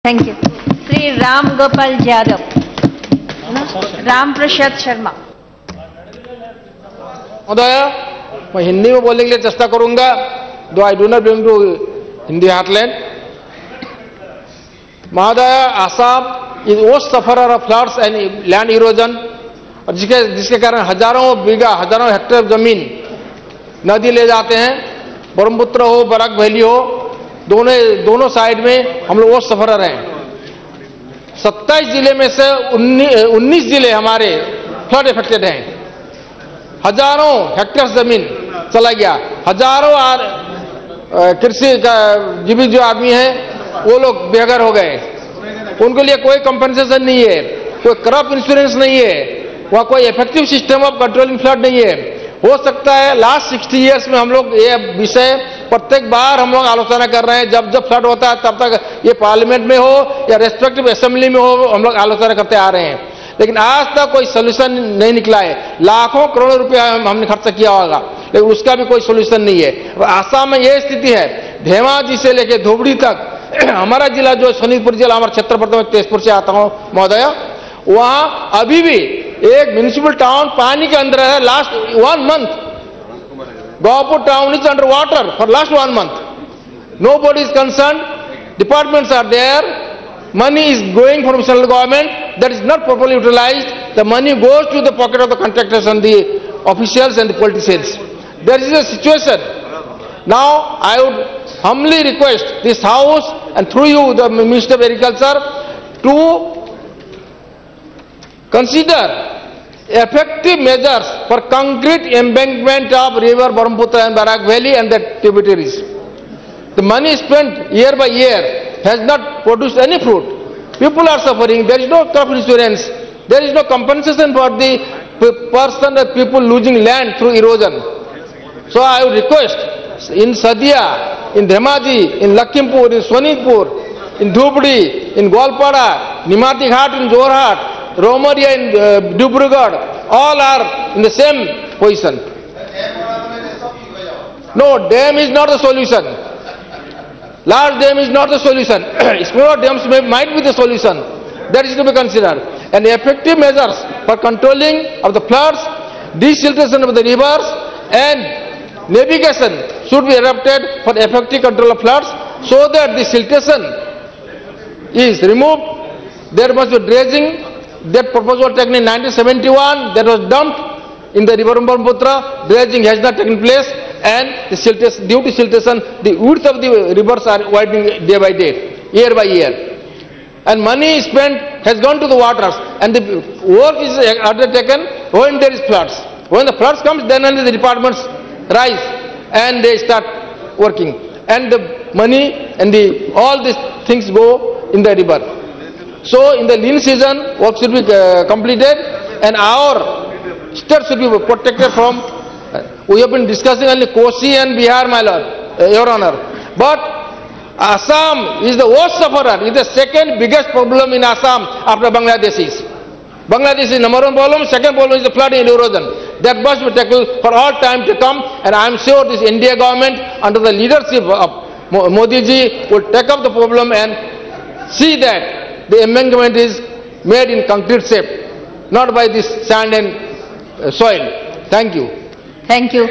Thank you. Shri Ram Prasad Sharma. महोदय, मैं हिंदी में बोलने के लिए चेष्टा करूंगा, though I do not belong to Hindi heartland. महोदय, Assam is worst sufferer of floods and land erosion, और जिसके कारण हजारों बीघा, हजारों हेक्टेयर जमीन नदी ले जाते हैं. ब्रह्मपुत्र हो, बराक वैली हो, दोनों साइड में हम लोग वर्स्ट सफरर हैं. 27 जिले में से 19 जिले हमारे फ्लड इफेक्टेड हैं. हजारों हेक्टेयर जमीन चला गया. हजारों कृषि का जीवित जो आदमी है वो लोग बेघर हो गए. उनके लिए कोई कंपनसेशन नहीं है, कोई क्रॉप इंश्योरेंस नहीं है, वहां कोई effective system of controlling flood नहीं है. हो सकता है लास्ट 60 इयर्स में हम लोग ये विषय प्रत्येक बार हम लोग आलोचना कर रहे हैं. जब फलड होता है तब तक ये पार्लियामेंट में हो या रेस्पेक्टिव असेंबली में हो, हम लोग आलोचना करते आ रहे हैं. लेकिन आज तक कोई सोल्यूशन नहीं निकला है. लाखों करोड़ों रुपया हमने खर्च किया होगा, लेकिन उसका भी कोई सोल्यूशन नहीं है. आसाम में यह स्थिति है. धेमाजी से लेकर धुबरी तक हमारा जिला जो सोनीतपुर जिला, हमारा क्षेत्रफल में तेजपुर से आता हूं महोदय, वहां अभी भी एक म्यूनिसिपल टाउन पानी के अंदर है. Last 1 month Gopur town is under water for last 1 month. Nobody is concerned. Departments are there. Money is going from central government that is not properly utilized. The money goes to the pocket of the contractors and the officials and the politicians. There is a situation. Now I would humbly request this house and through you the Minister of Agriculture to consider effective measures for concrete embankment of river Brahmaputra and Barak Valley and the tributaries. The money spent year by year has not produced any fruit. People are suffering. There is no crop insurance. There is no compensation for the person or people losing land through erosion. So I would request in Sadia, in Dhemaji, in Lakhimpur, in Sonitpur, in Dhubri, in Gwalpada, Nimati Ghat in Jorhat, Romaria in Dibrugarh, all are in the same position. No, dam is not the solution. Large dam is not the solution. Smaller dams might be the solution. That is to be considered. And effective measures for controlling of the floods, desiltation of the rivers, and navigation should be adopted for effective control of floods, so that the siltation is removed. There must be dredging. That proposal was taken in 1971, that was dumped in the river Brahmaputra. Dredging has not taken place, and the siltation, due to siltation, the width of the rivers are widening day by day, year by year. And money spent has gone to the waters, and the work is undertaken when there is floods. When the floods comes, then only the departments rise and they start working. And the money and all these things go in the river. So in the lean season, work should be completed, and our state should be protected from. We have been discussing only Kosi and Bihar, my lord, your honor. But Assam is the worst sufferer. It is the second biggest problem in Assam after Bangladesh. Bangladesh is number 1 problem. Second problem is the flood and erosion. That must be tackled for all time to come. And I am sure this India government, under the leadership of Modi ji, will take up the problem and see that the embankment is made in concrete shape, not by this sand and soil. Thank you. Thank you.